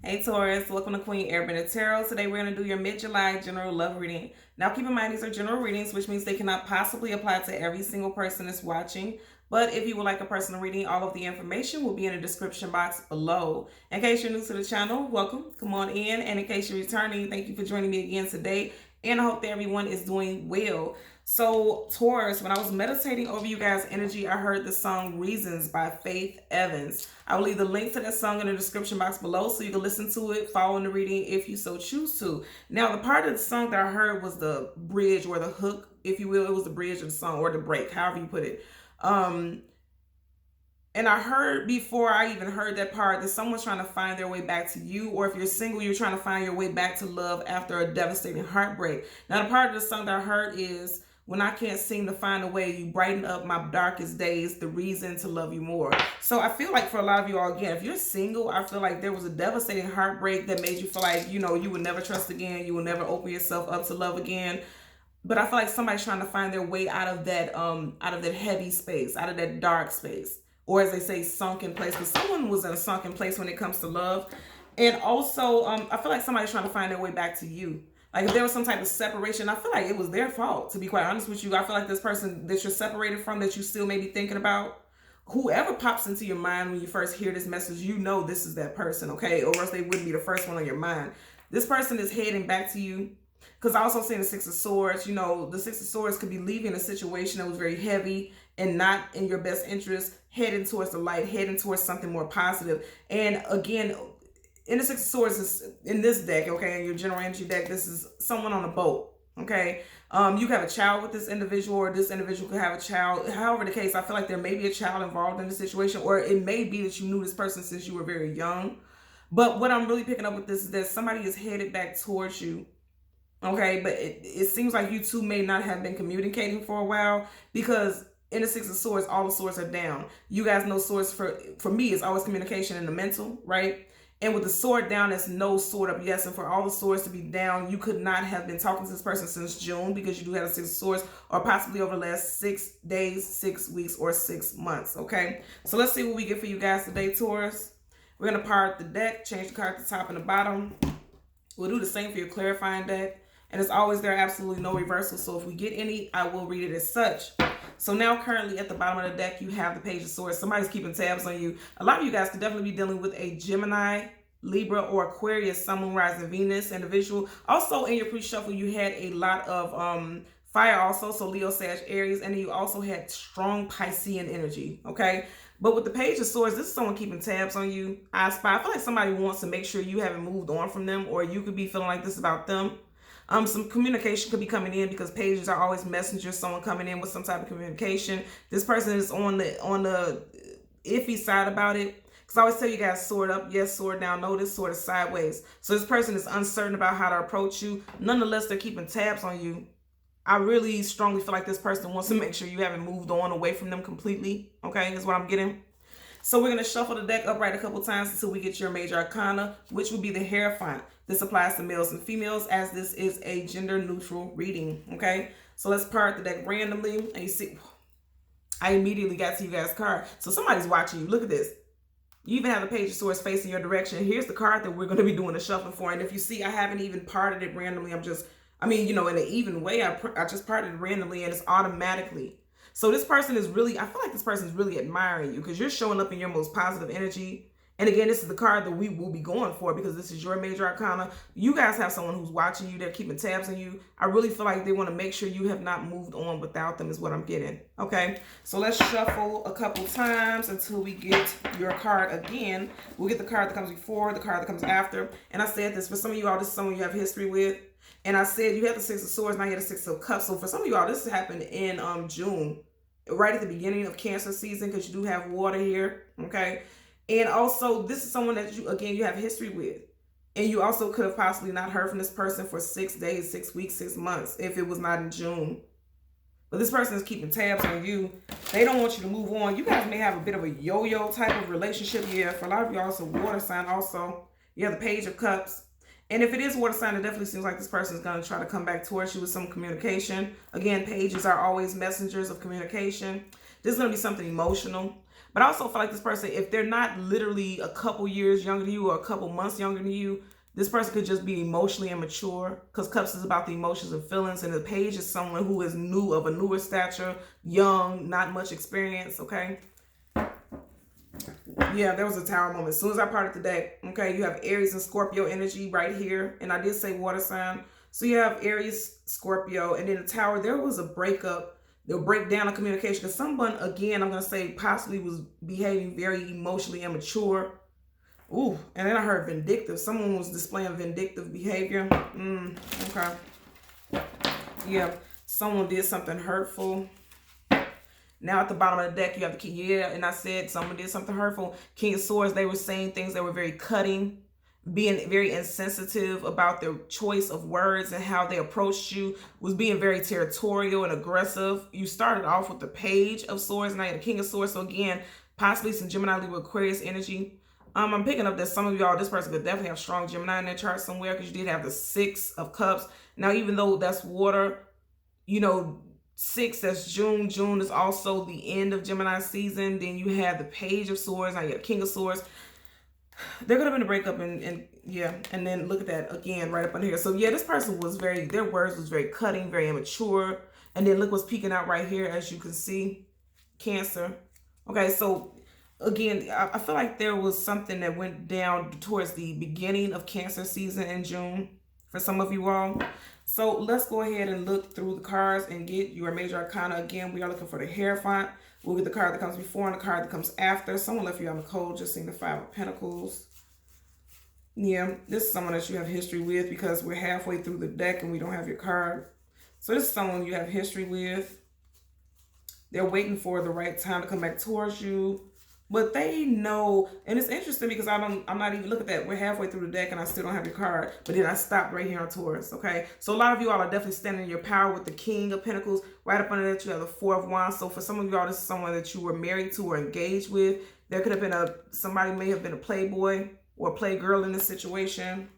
Hey Taurus, welcome to Queen Airbender Tarot. Today we're going to do your mid-July general love reading. Now keep in mind these are general readings, which means they cannot possibly apply to every single person that's watching. But if you would like a personal reading, all of the information will be in the description box below. In case you're new to the channel, welcome. Come on in. And in case you're returning, thank you for joining me again today. And I hope that everyone is doing well. So Taurus, when I was meditating over you guys' energy, I heard the song Reasons by Faith Evans. I will leave the link to that song in the description box below so you can listen to it, follow the reading if you so choose to. Now, the part of the song that I heard was the bridge or the hook, if you will. It was the bridge of the song or the break, however you put it. And I heard before I even heard that part that someone's trying to find their way back to you, or if you're single, you're trying to find your way back to love after a devastating heartbreak. Now, the part of the song that I heard is, when I can't seem to find a way, you brighten up my darkest days, the reason to love you more. So I feel like for a lot of you all, again, if you're single, I feel like there was a devastating heartbreak that made you feel like, you know, you would never trust again. You will never open yourself up to love again. But I feel like somebody's trying to find their way out of that heavy space, out of that dark space. Or as they say, sunken place. Because someone was in a sunken place when it comes to love. And also, I feel like somebody's trying to find their way back to you. Like if there was some type of separation, I feel like it was their fault, to be quite honest with you. I feel like this person that you're separated from, that you still may be thinking about, whoever pops into your mind when you first hear this message, you know this is that person, okay? Or else they wouldn't be the first one on your mind. This person is heading back to you. Because I also seen the Six of Swords. You know, the Six of Swords could be leaving a situation that was very heavy and not in your best interest, heading towards the light, heading towards something more positive. And again, in the Six of Swords is in this deck, okay, in your general energy deck, this is someone on a boat, okay? You have a child with this individual, or this individual could have a child. However the case, I feel like there may be a child involved in the situation, or it may be that you knew this person since you were very young. But what I'm really picking up with this is that somebody is headed back towards you, okay? But it seems like you two may not have been communicating for a while, because in the Six of Swords, all the swords are down. You guys know swords, for me, it's always communication in the mental, right? And with the sword down, there's no sword up. Yes, and for all the swords to be down, you could not have been talking to this person since June, because you do have a Six of Swords, or possibly over the last 6 days, 6 weeks, or 6 months, okay? So let's see what we get for you guys today, Taurus. We're going to part the deck, change the card at the top and the bottom. We'll do the same for your clarifying deck. And as always, there are absolutely no reversals, so if we get any, I will read it as such. So now currently at the bottom of the deck, you have the Page of Swords. Somebody's keeping tabs on you. A lot of you guys could definitely be dealing with a Gemini, Libra, or Aquarius, Sun, Moon, Rising, Venus individual. Also in your pre-shuffle, you had a lot of fire also, so Leo, Sag, Aries, and then you also had strong Piscean energy, okay? But with the Page of Swords, this is someone keeping tabs on you. I feel like somebody wants to make sure you haven't moved on from them, or you could be feeling like this about them. Some communication could be coming in, because pages are always messengers, someone coming in with some type of communication. This person is on the iffy side about it. Because I always tell you guys, sword up, yes, sword down, no, this sword is sideways. So this person is uncertain about how to approach you. Nonetheless, they're keeping tabs on you. I really strongly feel like this person wants to make sure you haven't moved on away from them completely. Okay, is what I'm getting. So we're going to shuffle the deck upright a couple times until we get your major arcana, which will be the Hierophant. This applies to males and females, as this is a gender neutral reading, okay? So let's part the deck randomly. And you see, I immediately got to you guys' card. So somebody's watching you. Look at this. You even have the Page of Swords facing your direction. Here's the card that we're going to be doing the shuffling for. And if you see, I haven't even parted it randomly. You know, in an even way, I just parted it randomly, and it's automatically. So this person is really, I feel like this person is really admiring you, because you're showing up in your most positive energy. And again, this is the card that we will be going for, because this is your major arcana. You guys have someone who's watching you. They're keeping tabs on you. I really feel like they want to make sure you have not moved on without them, is what I'm getting. Okay, so let's shuffle a couple times until we get your card again. We'll get the card that comes before, the card that comes after. And I said this, for some of you all, this is someone you have history with. And I said you had the Six of Swords, now you had the Six of Cups. So for some of you all, this happened in June, right at the beginning of Cancer season, because you do have water here, okay? And also, this is someone that you have history with. And you also could have possibly not heard from this person for 6 days, 6 weeks, 6 months, if it was not in June. But this person is keeping tabs on you. They don't want you to move on. You guys may have a bit of a yo-yo type of relationship here. For a lot of you, also water sign also. You have the Page of Cups. And if it is water sign, it definitely seems like this person is going to try to come back towards you with some communication. Again, pages are always messengers of communication. This is going to be something emotional. But I also feel like this person, if they're not literally a couple years younger than you or a couple months younger than you, this person could just be emotionally immature, because Cups is about the emotions and feelings, and the Page is someone who is new, of a newer stature, young, not much experience, okay? Yeah, there was a Tower moment. As soon as I parted the deck, okay, you have Aries and Scorpio energy right here, and I did say water sign. So you have Aries, Scorpio, and then the Tower, there was a breakup. They'll break down a communication, because someone, again, I'm going to say possibly was behaving very emotionally immature. Ooh, and then I heard vindictive. Someone was displaying vindictive behavior. Okay. Yeah, someone did something hurtful. Now at the bottom of the deck, you have the King. Yeah, and I said someone did something hurtful. King of Swords, they were saying things that were very cutting, being very insensitive about their choice of words and how they approached you, was being very territorial and aggressive. You started off with the Page of Swords, now you have the King of Swords. So again, possibly some Gemini, Libra, Aquarius energy. I'm picking up that some of y'all, this person could definitely have strong Gemini in their chart somewhere, because you did have the Six of Cups. Now, even though that's water, you know, 6, that's June. June is also the end of Gemini season. Then you have the Page of Swords. Now you have King of Swords. There could have been a breakup, and yeah, and then look at that again right up under here. So yeah, this person was their words was very cutting, very immature. And then look what's peeking out right here, as you can see, Cancer. Okay, so again, I feel like there was something that went down towards the beginning of Cancer season in June for some of you all. So let's go ahead and look through the cards and get your major arcana. Again, we are looking for the Hierophant. We'll get the card that comes before and the card that comes after. Someone left you on the cold, just seeing the Five of Pentacles. Yeah, this is someone that you have history with, because we're halfway through the deck and we don't have your card. So this is someone you have history with. They're waiting for the right time to come back towards you. But they know, and it's interesting because I'm not even, look at that, we're halfway through the deck and I still don't have your card, but then I stopped right here on Taurus, okay? So a lot of you all are definitely standing in your power with the King of Pentacles. Right up under that, you have the Four of Wands. So for some of you all, this is someone that you were married to or engaged with. There could have been somebody may have been a playboy or a playgirl in this situation.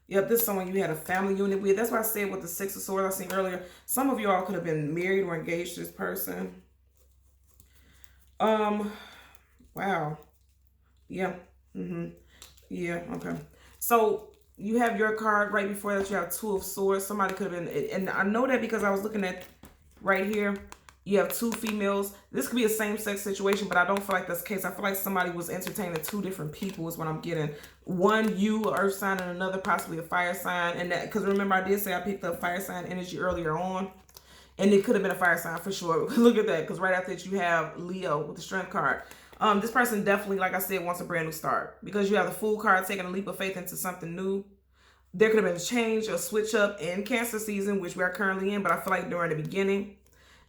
Yep, this is someone you had a family unit with. That's why I said with the Six of Swords I seen earlier, some of you all could have been married or engaged to this person. Wow. Yeah. Yeah. Okay. So you have your card right before that. You have Two of Swords. Somebody could have been, and I know that because I was looking at right here. You have two females. This could be a same-sex situation, but I don't feel like that's the case. I feel like somebody was entertaining two different people is what I'm getting. One, you, earth sign, and another possibly a fire sign. And that, because remember I did say I picked up fire sign energy earlier on. And it could have been a fire sign for sure. Look at that, because right after that you have Leo with the Strength card. This person definitely, like I said, wants a brand new start, because you have the Fool card, taking a leap of faith into something new. There could have been a change or switch up in Cancer season, which we are currently in, but I feel like during the beginning.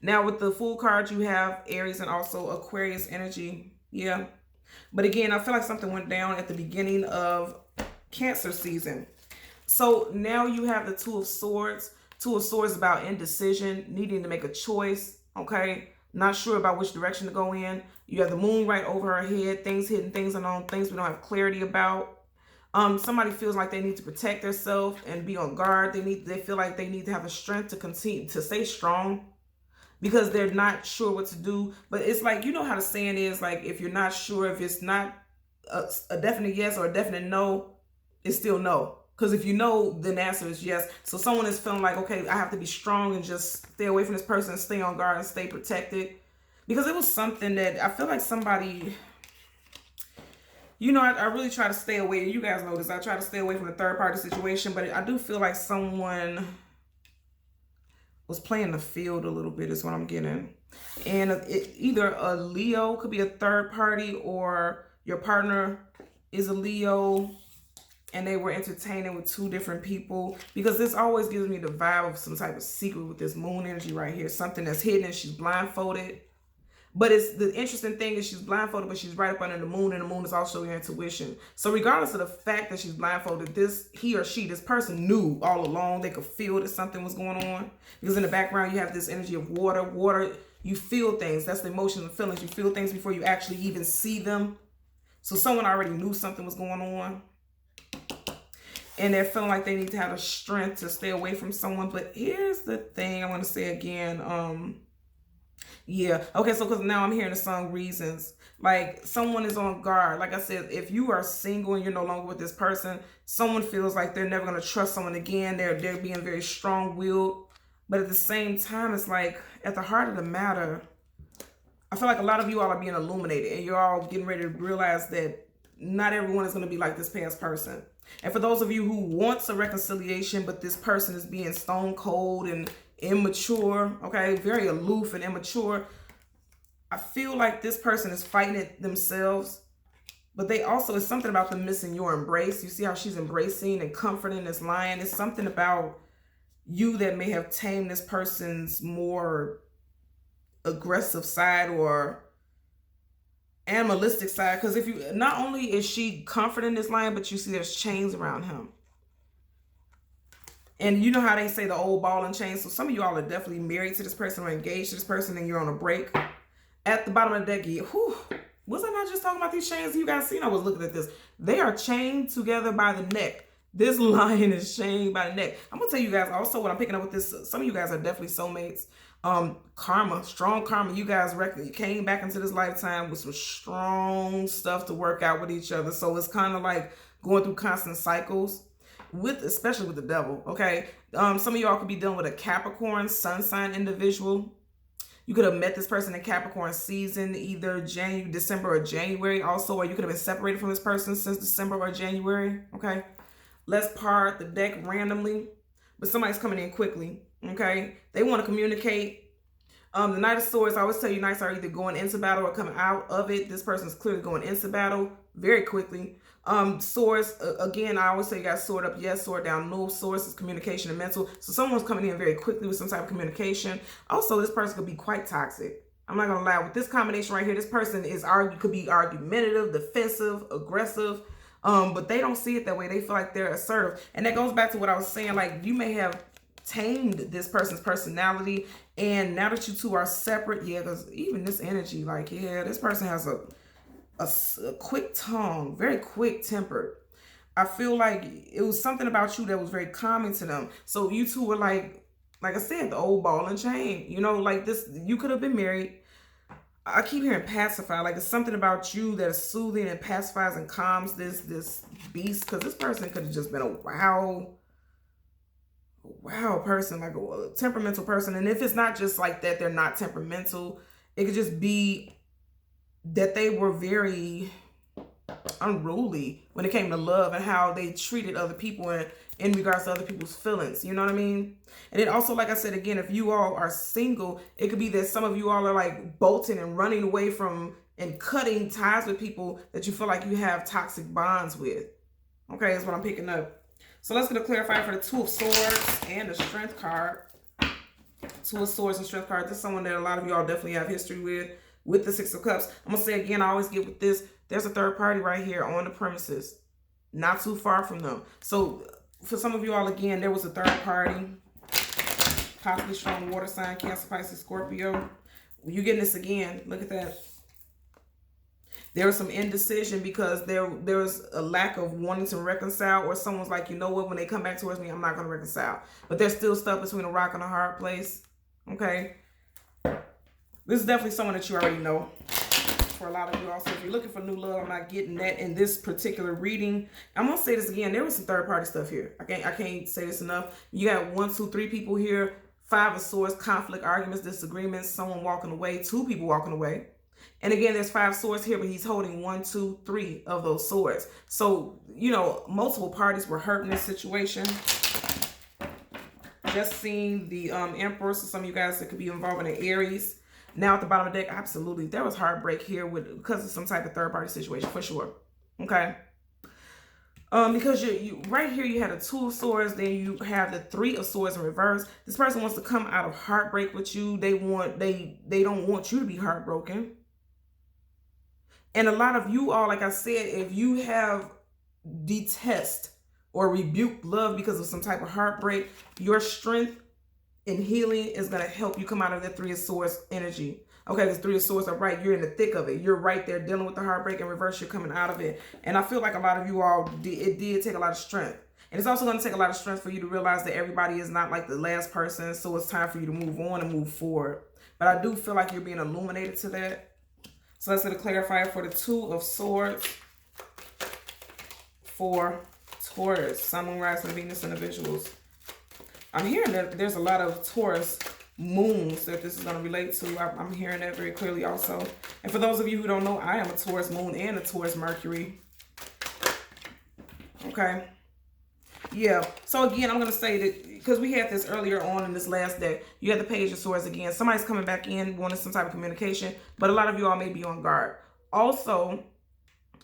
Now with the Fool card, you have Aries and also Aquarius energy. Yeah. But again, I feel like something went down at the beginning of Cancer season. So now you have the Two of Swords. Two of Swords about indecision, needing to make a choice, okay? Not sure about which direction to go in. You have the Moon right over her head, things hidden, things unknown, things we don't have clarity about. Somebody feels like they need to protect themselves and be on guard. They feel like they need to have the strength to continue to stay strong, because they're not sure what to do. But it's like, you know how the saying is, like, if you're not sure, if it's not a definite yes or a definite no, it's still no. Because if you know, then the answer is yes. So someone is feeling like, okay, I have to be strong and just stay away from this person, stay on guard and stay protected. Because it was something that I feel like somebody, you know, I really try to stay away. You guys know this. I try to stay away from the third party situation. But I do feel like someone was playing the field a little bit is what I'm getting. And either a Leo could be a third party, or your partner is a Leo and they were entertaining with two different people, because this always gives me the vibe of some type of secret with this Moon energy right here. Something that's hidden and she's blindfolded. But it's the interesting thing is she's blindfolded, but she's right up under the Moon, and the Moon is also your intuition. So regardless of the fact that she's blindfolded, this person knew all along. They could feel that something was going on, because in the background you have this energy of water. Water, you feel things. That's the emotions and feelings. You feel things before you actually even see them. So someone already knew something was going on, and they're feeling like they need to have the strength to stay away from someone. But here's the thing I want to say again. Yeah. Okay, so because now I'm hearing the song reasons. Like someone is on guard. Like I said, if you are single and you're no longer with this person, someone feels like they're never gonna trust someone again. They're being very strong-willed. But at the same time, it's like at the heart of the matter, I feel like a lot of you all are being illuminated and you're all getting ready to realize that not everyone is going to be like this past person. And for those of you who wants a reconciliation, but this person is being stone cold and immature, okay, very aloof and immature, I feel like this person is fighting it themselves, but they also, it's something about them missing your embrace. You see how she's embracing and comforting this lion. It's something about you that may have tamed this person's more aggressive side or animalistic side, because if you, not only is she comforting this lion, but you see there's chains around him, and you know how they say the old ball and chain. So some of you all are definitely married to this person or engaged to this person and you're on a break. At the bottom of the deck, whew, was I not just talking about these chains you guys seen? I was looking at this. They are chained together by the neck. This lion is chained by the neck. I'm gonna tell you guys also what I'm picking up with this. Some of you guys are definitely soulmates. Karma, strong karma. You guys came back into this lifetime with some strong stuff to work out with each other. So it's kind of like going through constant cycles especially with the devil. Okay. Some of y'all could be dealing with a Capricorn sun sign individual. You could have met this person in Capricorn season, either December or January also, or you could have been separated from this person since December or January. Okay. Let's part the deck randomly, but somebody's coming in quickly. Okay. They want to communicate. The Knight of Swords, I always tell you, Knights are either going into battle or coming out of it. This person is clearly going into battle very quickly. Swords, again, I always say you got sword up, yes, sword down, no. Swords is communication and mental. So someone's coming in very quickly with some type of communication. Also, this person could be quite toxic. I'm not gonna lie, with this combination right here, this person could be argumentative, defensive, aggressive. But they don't see it that way. They feel like they're assertive. And that goes back to what I was saying, like you may have tamed this person's personality, and now that you two are separate, yeah, because even this energy, like, yeah, this person has a quick tongue, very quick tempered. I feel like it was something about you that was very calming to them. So you two were like I said, the old ball and chain, you know, like this, you could have been married. I keep hearing pacify, like it's something about you that is soothing and pacifies and calms this beast, because this person could have just been a wow person, like a temperamental person. And if it's not just like that, they're not temperamental. It could just be that they were very unruly when it came to love and how they treated other people and in regards to other people's feelings. You know what I mean? And then also, like I said, again, if you all are single, it could be that some of you all are like bolting and running away from and cutting ties with people that you feel like you have toxic bonds with. Okay, that's what I'm picking up. So let's get a clarifier for the Two of Swords and the Strength card. Two of Swords and Strength card. This is someone that a lot of y'all definitely have history with the Six of Cups. I'm going to say again, I always get with this. There's a third party right here on the premises, not too far from them. So for some of you all, again, there was a third party, possibly strong water sign, Cancer, Pisces, Scorpio. You're getting this again. Look at that. There was some indecision because there was a lack of wanting to reconcile, or someone's like, you know what, when they come back towards me, I'm not going to reconcile. But there's still stuff between a rock and a hard place. Okay. This is definitely someone that you already know. For a lot of you also, if you're looking for new love, I'm not getting that in this particular reading. I'm going to say this again. There was some third party stuff here. I can't say this enough. You got 1, 2, 3 people here. 5 of Swords, conflict, arguments, disagreements, someone walking away, 2 people walking away. And again, there's 5 swords here, but he's holding 1, 2, 3 of those swords. So, you know, multiple parties were hurt in this situation. Just seeing the Emperor, so some of you guys that could be involved in an Aries. Now at the bottom of the deck, absolutely, there was heartbreak here because of some type of third party situation for sure. Okay. Because you right here you had a 2 of Swords, then you have the 3 of Swords in reverse. This person wants to come out of heartbreak with you. They don't want you to be heartbroken. And a lot of you all, like I said, if you have detest or rebuked love because of some type of heartbreak, your strength and healing is going to help you come out of that 3 of Swords energy. Okay, this 3 of Swords are right. You're in the thick of it. You're right there dealing with the heartbreak. In reverse, you're coming out of it. And I feel like a lot of you all, it did take a lot of strength. And it's also going to take a lot of strength for you to realize that everybody is not like the last person. So it's time for you to move on and move forward. but I do feel like you're being illuminated to that. So let's get a clarifier for the Two of Swords for Taurus, Sun, Moon, Rising, Venus individuals. I'm hearing that there's a lot of Taurus moons that this is going to relate to. I'm hearing that very clearly also. And for those of you who don't know, I am a Taurus moon and a Taurus Mercury. Okay. Yeah. So again, I'm going to say that because we had this earlier on in this last deck, you had the Page of Swords again. Somebody's coming back in wanting some type of communication, but a lot of you all may be on guard. Also,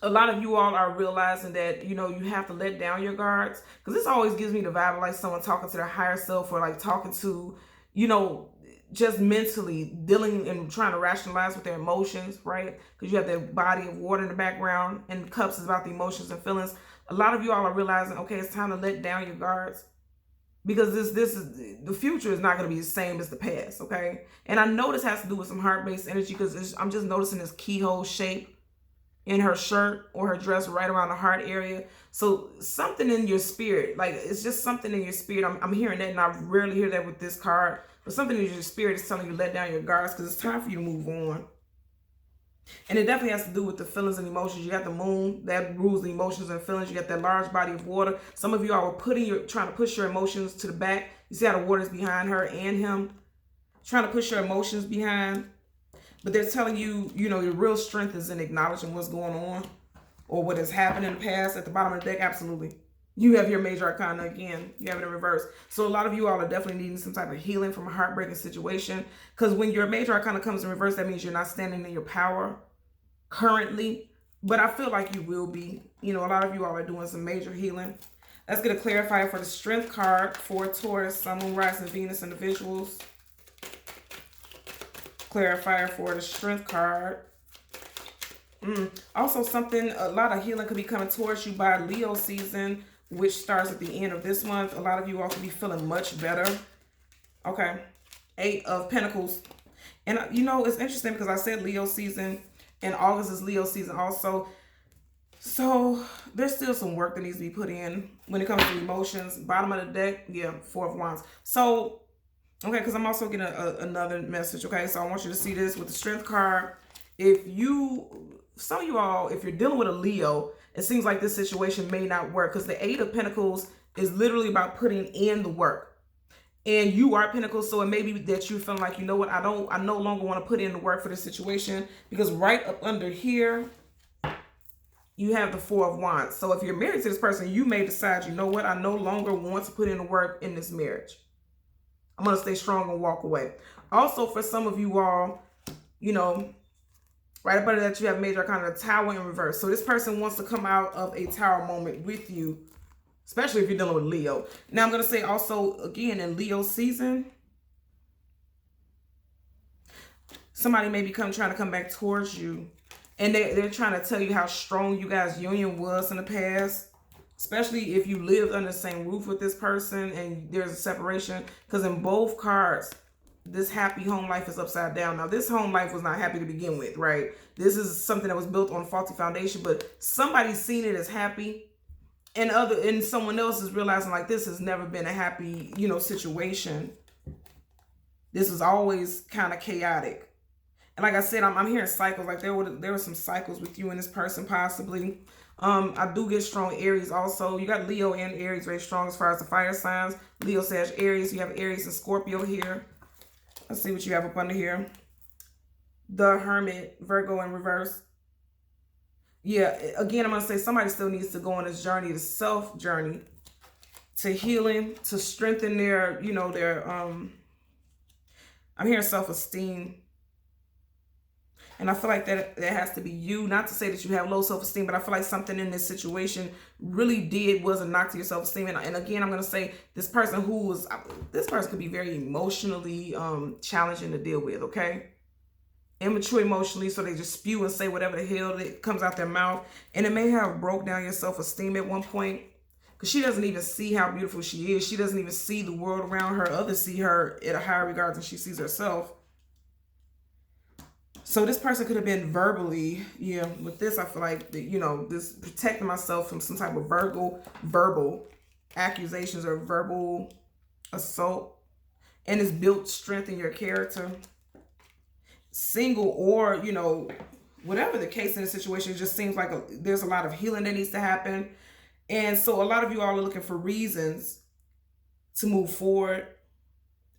a lot of you all are realizing that, you know, you have to let down your guards, because this always gives me the vibe of like someone talking to their higher self, or like talking to, you know, just mentally dealing and trying to rationalize with their emotions, right? Because you have that body of water in the background, and Cups is about the emotions and feelings. A lot of you all are realizing, okay, it's time to let down your guards, because this is, the future is not going to be the same as the past, okay? And I know this has to do with some heart-based energy, because I'm just noticing this keyhole shape in her shirt or her dress right around the heart area. So something in your spirit, like it's just something in your spirit. I'm hearing that, and I rarely hear that with this card, but something in your spirit is telling you let down your guards, because it's time for you to move on. And it definitely has to do with the feelings and emotions. You got the moon that rules the emotions and feelings. You got that large body of water. Some of you all were trying to push your emotions to the back. You see how the water's behind her and him, trying to push your emotions behind. But they're telling you, you know, your real strength is in acknowledging what's going on or what has happened in the past. At the bottom of the deck, absolutely. You have your major arcana again. You have it in reverse. So a lot of you all are definitely needing some type of healing from a heartbreaking situation. Because when your major arcana comes in reverse, that means you're not standing in your power currently. But I feel like you will be. You know, a lot of you all are doing some major healing. Let's get a clarifier for the Strength card for Taurus, Sun, Moon, Rising, Venus individuals. Clarifier for the Strength card. Also something, a lot of healing could be coming towards you by Leo season, which starts at the end of this month. A lot of you all could be feeling much better. Okay. 8 of Pentacles. And you know, it's interesting because I said Leo season, and August is Leo season also. So there's still some work that needs to be put in when it comes to emotions. Bottom of the deck, yeah, 4 of Wands. So okay, because I'm also getting another message, okay? So I want you to see this with the Strength card. Some of you all, if you're dealing with a Leo, it seems like this situation may not work, because the 8 of Pentacles is literally about putting in the work. And you are Pentacles, so it may be that you're feeling like, you know what, I no longer want to put in the work for this situation, because right up under here, you have the 4 of Wands. So if you're married to this person, you may decide, you know what, I no longer want to put in the work in this marriage. I'm going to stay strong and walk away. Also, for some of you all, you know, right up under that, you have major arcana, the Tower in reverse. So this person wants to come out of a Tower moment with you, especially if you're dealing with Leo. Now, I'm going to say also, again, in Leo season, somebody may be trying to come back towards you, and they're trying to tell you how strong you guys' union was in the past. Especially if you lived under the same roof with this person and there's a separation. Because in both cards, this happy home life is upside down. Now, this home life was not happy to begin with, right? This is something that was built on a faulty foundation. But somebody's seen it as happy. And someone else is realizing, like, this has never been a happy, you know, situation. This is always kind of chaotic. And like I said, I'm hearing cycles. Like there were some cycles with you and this person possibly. I do get strong Aries also. You got Leo and Aries very strong as far as the fire signs. Leo, Sag, Aries. You have Aries and Scorpio here. Let's see what you have up under here. The Hermit, Virgo in reverse. Yeah, again, I'm going to say somebody still needs to go on this journey, the self journey, to healing, to strengthen their, you know, their, I'm hearing self-esteem. And I feel like that has to be you. Not to say that you have low self-esteem, but I feel like something in this situation really was a knock to your self-esteem. And again, I'm going to say this person could be very emotionally challenging to deal with, okay? Immature emotionally, so they just spew and say whatever the hell that comes out their mouth. And it may have broke down your self-esteem at one point, because she doesn't even see how beautiful she is. She doesn't even see the world around her. Others see her at a higher regard than she sees herself. So this person could have been verbally, yeah, with this, I feel like, you know, this protecting myself from some type of verbal accusations or verbal assault. And it's built strength in your character. single or, you know, whatever the case in the situation, it just seems like there's a lot of healing that needs to happen. And so a lot of you all are looking for reasons to move forward,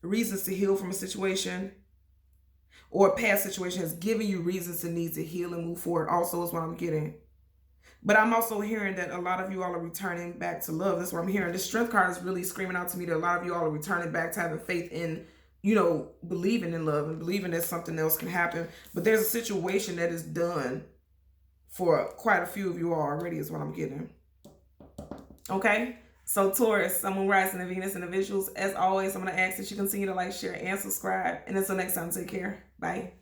reasons to heal from a situation, or a past situation has given you reasons to need to heal and move forward also is what I'm getting. But I'm also hearing that a lot of you all are returning back to love. That's what I'm hearing. The Strength card is really screaming out to me that a lot of you all are returning back to having faith in, you know, believing in love and believing that something else can happen. But there's a situation that is done for quite a few of you all already is what I'm getting. Okay? So Taurus, Sun, Moon, Rising, and Venus individuals, as always, I'm going to ask that you continue to like, share, and subscribe. And until next time, take care. Bye.